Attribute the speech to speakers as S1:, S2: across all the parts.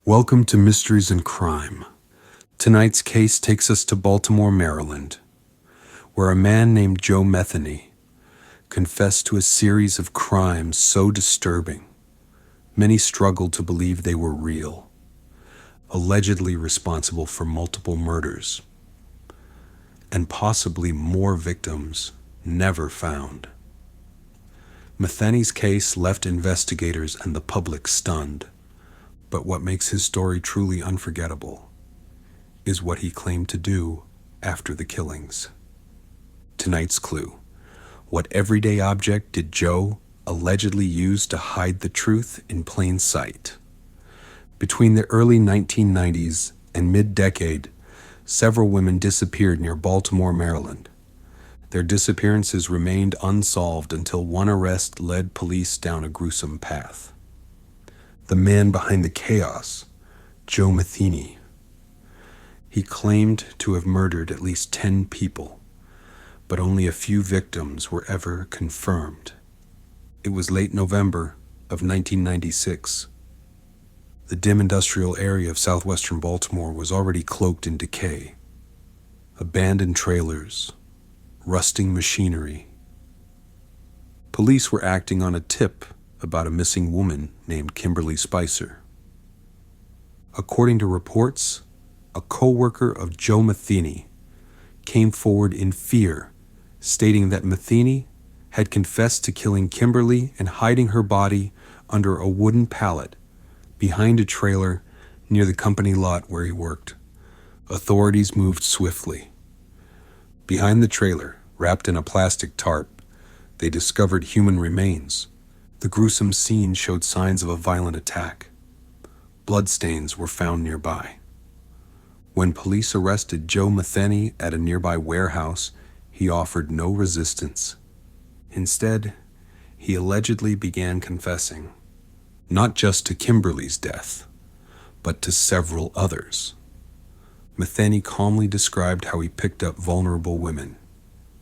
S1: Welcome to Mysteries and Crime. Tonight's case takes us to Baltimore, Maryland, where a man named Joe Metheny confessed to a series of crimes so disturbing, many struggled to believe they were real, allegedly responsible for multiple murders, and possibly more victims never found. Metheny's case left investigators and the public stunned. But what makes his story truly unforgettable is what he claimed to do after the killings. Tonight's clue: what everyday object did Joe allegedly use to hide the truth in plain sight? Between the early 1990s and mid-decade, several women disappeared near Baltimore, Maryland. Their disappearances remained unsolved until one arrest led police down a gruesome path. The man behind the chaos, Joe Metheny. He claimed to have murdered at least 10 people, but only a few victims were ever confirmed. It was late November of 1996. The dim industrial area of southwestern Baltimore was already cloaked in decay. Abandoned trailers, rusting machinery. Police were acting on a tip about a missing woman named Kimberly Spicer. According to reports, a co-worker of Joe Metheny came forward in fear, stating that Metheny had confessed to killing Kimberly and hiding her body under a wooden pallet behind a trailer near the company lot where he worked. Authorities moved swiftly. Behind the trailer, wrapped in a plastic tarp, they discovered human remains. The gruesome scene showed signs of a violent attack. Bloodstains were found nearby. When police arrested Joe Metheny at a nearby warehouse, he offered no resistance. Instead, he allegedly began confessing, not just to Kimberly's death, but to several others. Metheny calmly described how he picked up vulnerable women,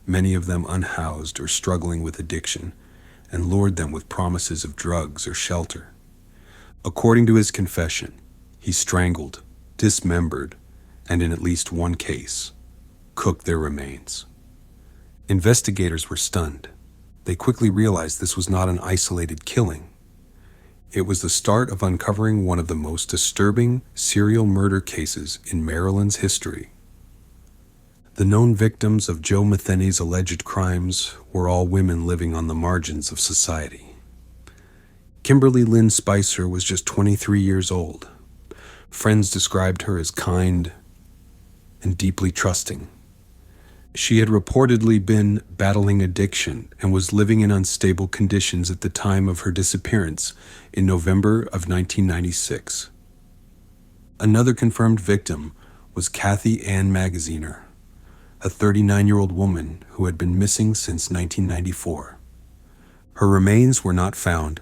S1: many of them unhoused or struggling with addiction, and lured them with promises of drugs or shelter. According to his confession, he strangled, dismembered, and in at least one case, cooked their remains. Investigators were stunned. They quickly realized this was not an isolated killing. It was the start of uncovering one of the most disturbing serial murder cases in Maryland's history. The known victims of Joe Metheny's alleged crimes were all women living on the margins of society. Kimberly Lynn Spicer was just 23 years old. Friends described her as kind and deeply trusting. She had reportedly been battling addiction and was living in unstable conditions at the time of her disappearance in November of 1996. Another confirmed victim was Kathy Ann Magaziner, a 39-year-old woman who had been missing since 1994. Her remains were not found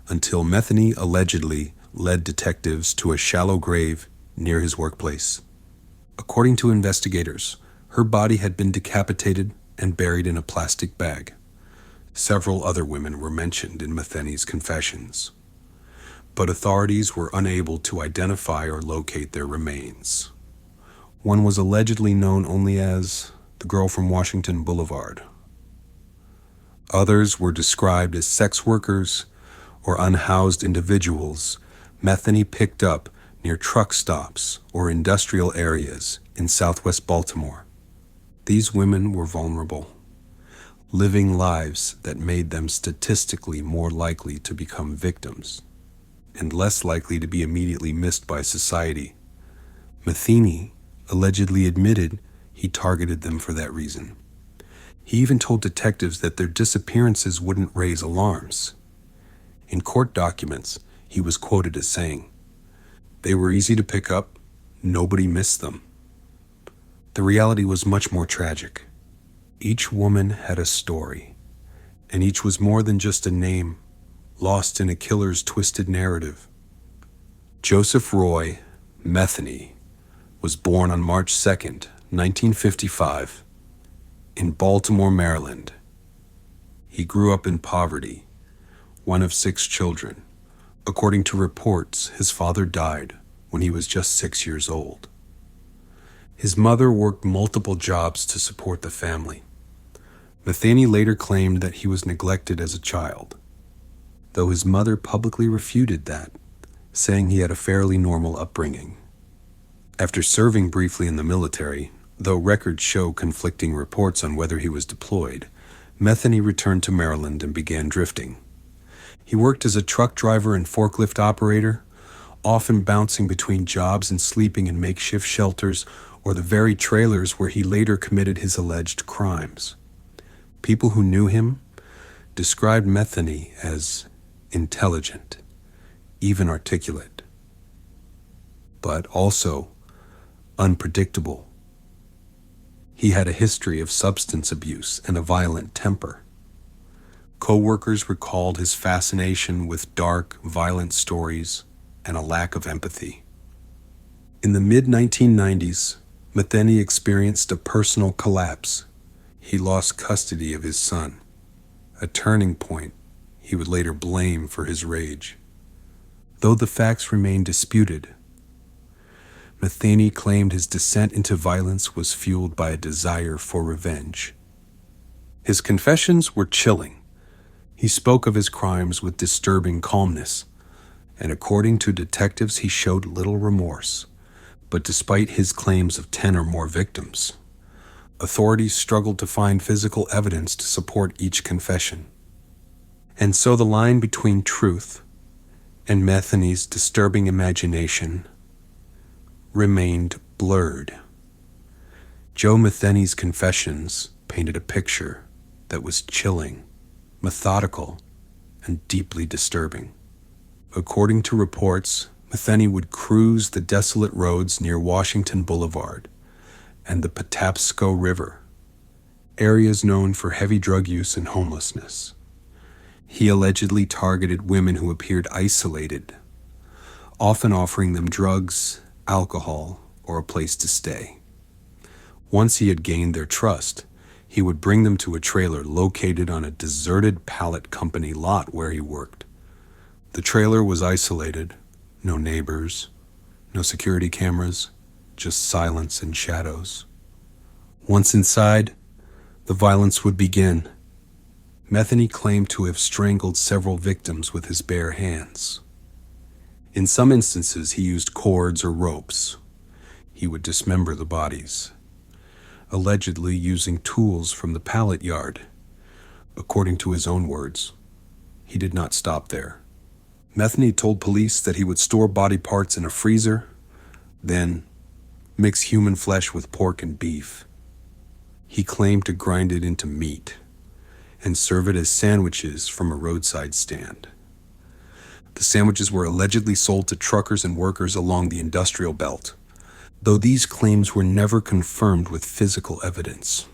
S1: until Metheny allegedly led detectives to a shallow grave near his workplace. According to investigators, her body had been decapitated and buried in a plastic bag. Several other women were mentioned in Metheny's confessions, but authorities were unable to identify or locate their remains. One was allegedly known only as the girl from Washington Boulevard. Others were described as sex workers or unhoused individuals Metheny picked up near truck stops or industrial areas in southwest Baltimore. These women were vulnerable, living lives that made them statistically more likely to become victims and less likely to be immediately missed by society. Metheny allegedly admitted he targeted them for that reason. He even told detectives that their disappearances wouldn't raise alarms. In court documents, he was quoted as saying, "They were easy to pick up, nobody missed them." The reality was much more tragic. Each woman had a story, and each was more than just a name, lost in a killer's twisted narrative. Joseph Roy Metheny was born on March 2nd, 1955, in Baltimore, Maryland. He grew up in poverty, one of 6 children. According to reports, his father died when he was just 6 years old. His mother worked multiple jobs to support the family. Metheny later claimed that he was neglected as a child, though his mother publicly refuted that, saying he had a fairly normal upbringing. After serving briefly in the military, though records show conflicting reports on whether he was deployed, Metheny returned to Maryland and began drifting. He worked as a truck driver and forklift operator, often bouncing between jobs and sleeping in makeshift shelters or the very trailers where he later committed his alleged crimes. People who knew him described Metheny as intelligent, even articulate, but also unpredictable. He had a history of substance abuse and a violent temper. Co-workers recalled his fascination with dark, violent stories and a lack of empathy. In the mid-1990s, Metheny experienced a personal collapse. He lost custody of his son, a turning point he would later blame for his rage. Though the facts remain disputed, Metheny claimed his descent into violence was fueled by a desire for revenge. His confessions were chilling. He spoke of his crimes with disturbing calmness, and according to detectives, he showed little remorse. But despite his claims of 10 or more victims, authorities struggled to find physical evidence to support each confession. And so the line between truth and Metheny's disturbing imagination remained blurred. Joe Metheny's confessions painted a picture that was chilling, methodical, and deeply disturbing. According to reports, Metheny would cruise the desolate roads near Washington Boulevard and the Patapsco River, areas known for heavy drug use and homelessness. He allegedly targeted women who appeared isolated, often offering them drugs, alcohol, or a place to stay. Once he had gained their trust, he would bring them to a trailer located on a deserted pallet company lot where he worked. The trailer was isolated, no neighbors, no security cameras, just silence and shadows. Once inside, the violence would begin. Metheny claimed to have strangled several victims with his bare hands. In some instances, he used cords or ropes. He would dismember the bodies, allegedly using tools from the pallet yard. According to his own words, he did not stop there. Metheny told police that he would store body parts in a freezer, then mix human flesh with pork and beef. He claimed to grind it into meat and serve it as sandwiches from a roadside stand. The sandwiches were allegedly sold to truckers and workers along the industrial belt, though these claims were never confirmed with physical evidence.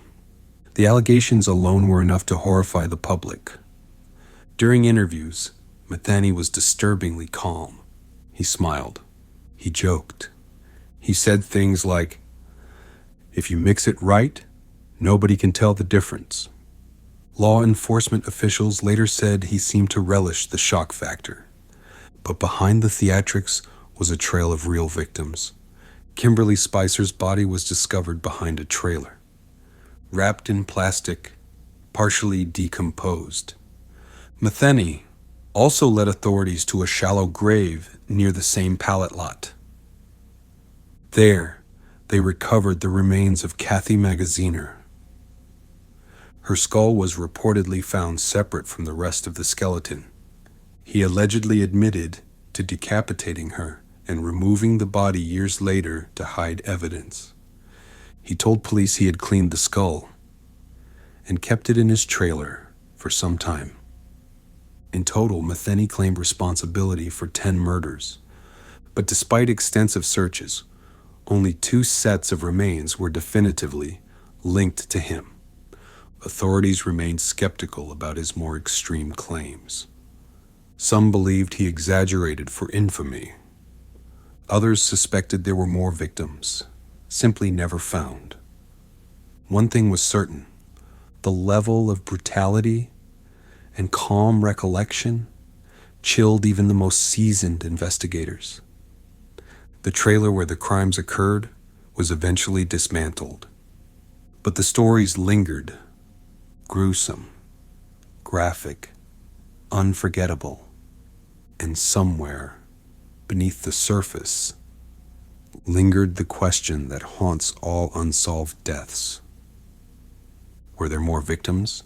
S1: The allegations alone were enough to horrify the public. During interviews, Metheny was disturbingly calm. He smiled. He joked. He said things like, "If you mix it right, nobody can tell the difference." Law enforcement officials later said he seemed to relish the shock factor. But behind the theatrics was a trail of real victims. Kimberly Spicer's body was discovered behind a trailer, wrapped in plastic, partially decomposed. Metheny also led authorities to a shallow grave near the same pallet lot. There, they recovered the remains of Kathy Magaziner. Her skull was reportedly found separate from the rest of the skeleton. He allegedly admitted to decapitating her and removing the body years later to hide evidence. He told police he had cleaned the skull and kept it in his trailer for some time. In total, Metheny claimed responsibility for 10 murders, but despite extensive searches, only 2 sets of remains were definitively linked to him. Authorities remained skeptical about his more extreme claims. Some believed he exaggerated for infamy. Others suspected there were more victims, simply never found. One thing was certain: the level of brutality and calm recollection chilled even the most seasoned investigators. The trailer where the crimes occurred was eventually dismantled. But the stories lingered, gruesome, graphic, unforgettable, and somewhere beneath the surface lingered the question that haunts all unsolved deaths. Were there more victims?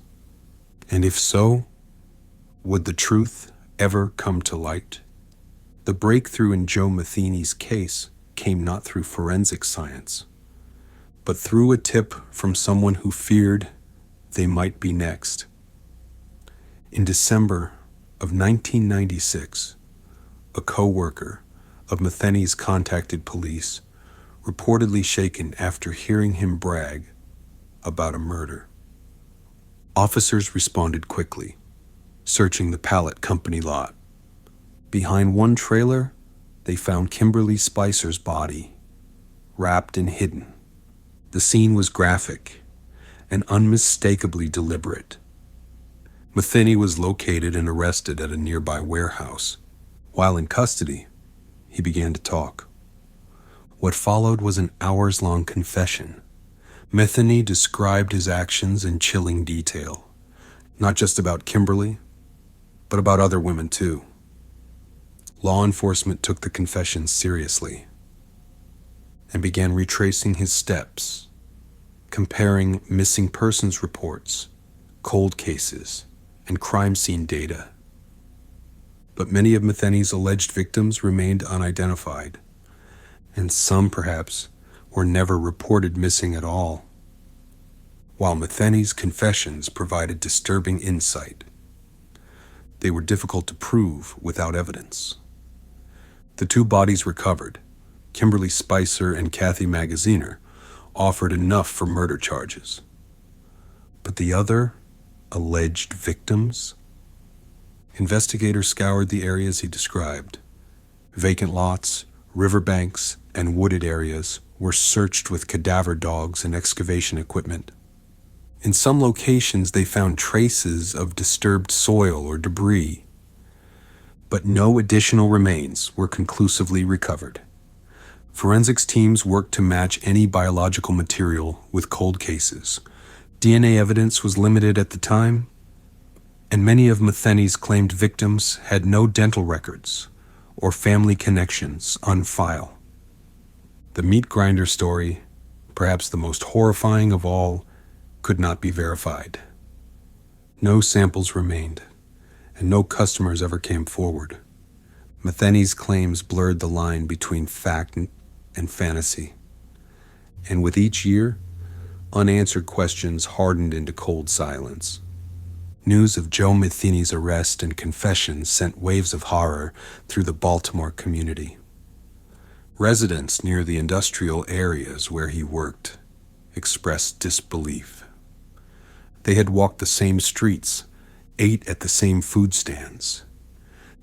S1: And if so, would the truth ever come to light? The breakthrough in Joe Metheny's case came not through forensic science, but through a tip from someone who feared they might be next. In December of 1996, a co-worker of Metheny's contacted police, reportedly shaken after hearing him brag about a murder. Officers responded quickly, searching the pallet company lot. Behind one trailer, they found Kimberly Spicer's body, wrapped and hidden. The scene was graphic and unmistakably deliberate. Metheny was located and arrested at a nearby warehouse. While in custody, he began to talk. What followed was an hours-long confession. Metheny described his actions in chilling detail, not just about Kimberly, but about other women too. Law enforcement took the confession seriously and began retracing his steps, comparing missing persons reports, cold cases, and crime scene data. But many of Metheny's alleged victims remained unidentified, and some perhaps were never reported missing at all. While Metheny's confessions provided disturbing insight, they were difficult to prove without evidence. The two bodies recovered, Kimberly Spicer and Kathy Magaziner, offered enough for murder charges. But the other alleged victims? Investigators scoured the areas he described. Vacant lots, riverbanks, and wooded areas were searched with cadaver dogs and excavation equipment. In some locations, they found traces of disturbed soil or debris, but no additional remains were conclusively recovered. Forensics teams worked to match any biological material with cold cases. DNA evidence was limited at the time, and many of Metheny's claimed victims had no dental records or family connections on file. The meat grinder story, perhaps the most horrifying of all, could not be verified. No samples remained, and no customers ever came forward. Metheny's claims blurred the line between fact and fantasy, and with each year, unanswered questions hardened into cold silence. News of Joe Metheny's arrest and confession sent waves of horror through the Baltimore community. Residents near the industrial areas where he worked expressed disbelief. They had walked the same streets, ate at the same food stands.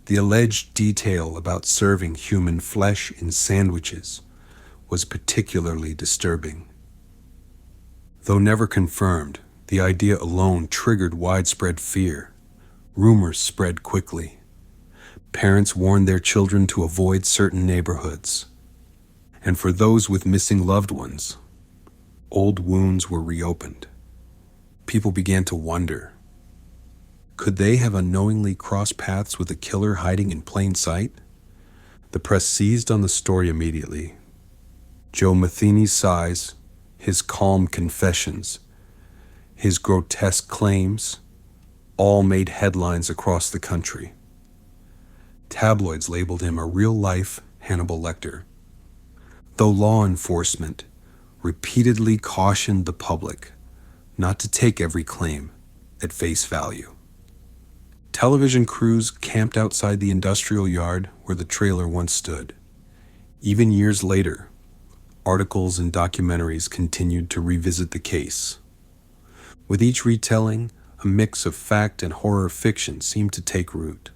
S1: The alleged detail about serving human flesh in sandwiches was particularly disturbing. Though never confirmed, the idea alone triggered widespread fear. Rumors spread quickly. Parents warned their children to avoid certain neighborhoods. And for those with missing loved ones, old wounds were reopened. People began to wonder, could they have unknowingly crossed paths with a killer hiding in plain sight? The press seized on the story immediately. Joe Metheny's size, his calm confessions, his grotesque claims, all made headlines across the country. Tabloids labeled him a real-life Hannibal Lecter, though law enforcement repeatedly cautioned the public not to take every claim at face value. Television crews camped outside the industrial yard where the trailer once stood. Even years later, articles and documentaries continued to revisit the case. With each retelling, a mix of fact and horror fiction seemed to take root.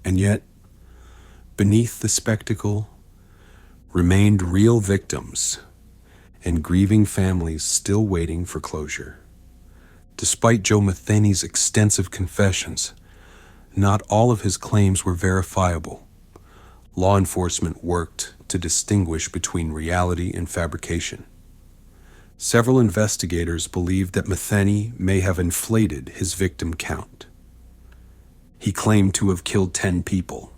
S1: And yet, beneath the spectacle, remained real victims and grieving families still waiting for closure. Despite Joe Metheny's extensive confessions, not all of his claims were verifiable. Law enforcement worked to distinguish between reality and fabrication. Several investigators believe that Metheny may have inflated his victim count. He claimed to have killed 10 people,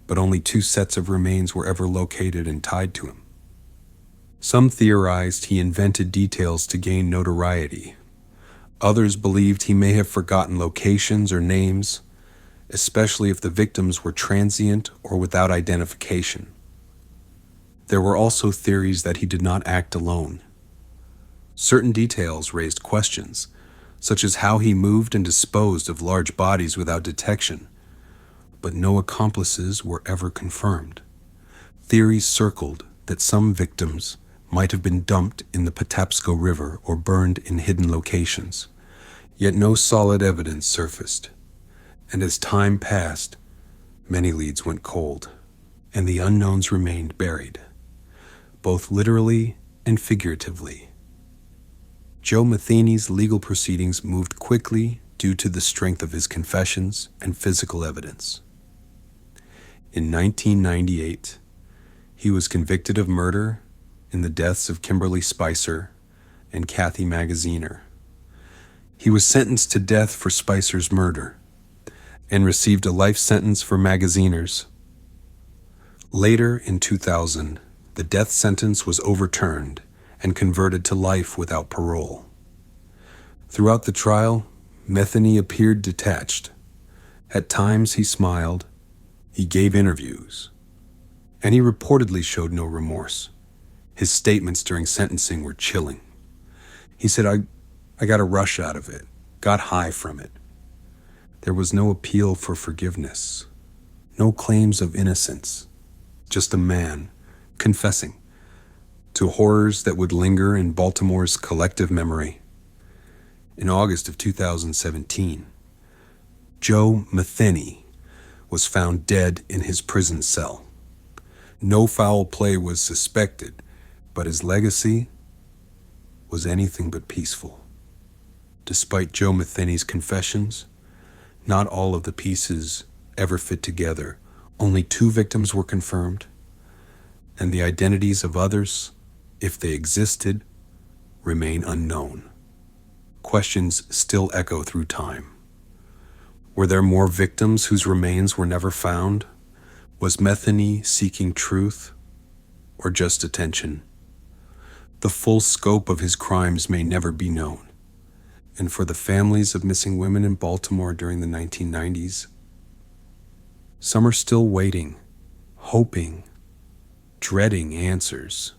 S1: but only 2 sets of remains were ever located and tied to him. Some theorized he invented details to gain notoriety. Others believed he may have forgotten locations or names, especially if the victims were transient or without identification. There were also theories that he did not act alone. Certain details raised questions, such as how he moved and disposed of large bodies without detection, but no accomplices were ever confirmed. Theories circled that some victims might have been dumped in the Patapsco River or burned in hidden locations, yet no solid evidence surfaced. And as time passed, many leads went cold, and the unknowns remained buried, both literally and figuratively. Joe Metheny's legal proceedings moved quickly due to the strength of his confessions and physical evidence. In 1998, he was convicted of murder in the deaths of Kimberly Spicer and Kathy Magaziner. He was sentenced to death for Spicer's murder and received a life sentence for Magaziner's. Later in 2000, the death sentence was overturned and converted to life without parole. Throughout the trial, Metheny appeared detached. At times he smiled, he gave interviews, and he reportedly showed no remorse. His statements during sentencing were chilling. He said, I got a rush out of it, got high from it. There was no appeal for forgiveness, no claims of innocence, just a man confessing to horrors that would linger in Baltimore's collective memory. In August of 2017, Joe Metheny was found dead in his prison cell. No foul play was suspected, but his legacy was anything but peaceful. Despite Joe Metheny's confessions, not all of the pieces ever fit together. Only 2 victims were confirmed, and the identities of others, if they existed, remain unknown. Questions still echo through time. Were there more victims whose remains were never found? Was Metheny seeking truth or just attention? The full scope of his crimes may never be known. And for the families of missing women in Baltimore during the 1990s, some are still waiting, hoping, dreading answers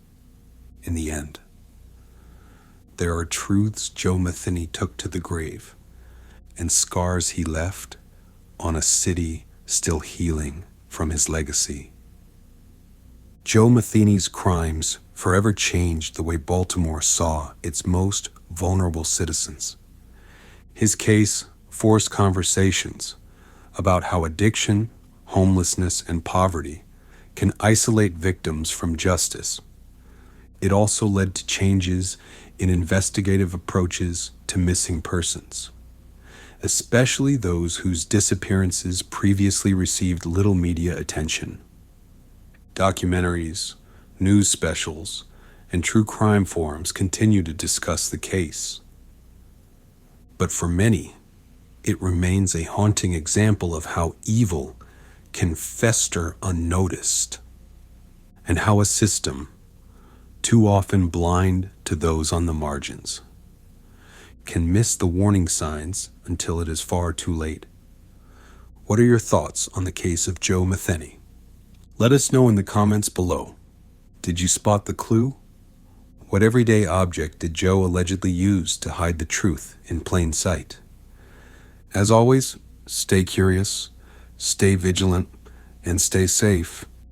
S1: in the end. There are truths Joe Metheny took to the grave and scars he left on a city still healing from his legacy. Joe Metheny's crimes forever changed the way Baltimore saw its most vulnerable citizens. His case forced conversations about how addiction, homelessness, and poverty can isolate victims from justice. It also led to changes in investigative approaches to missing persons, especially those whose disappearances previously received little media attention. Documentaries, news specials, and true crime forums continue to discuss the case. But for many, it remains a haunting example of how evil can fester unnoticed, and how a system, too often blind to those on the margins, can miss the warning signs until it is far too late. What are your thoughts on the case of Joe Metheny? Let us know in the comments below. Did you spot the clue? What everyday object did Joe allegedly use to hide the truth in plain sight? As always, stay curious, stay vigilant, and stay safe.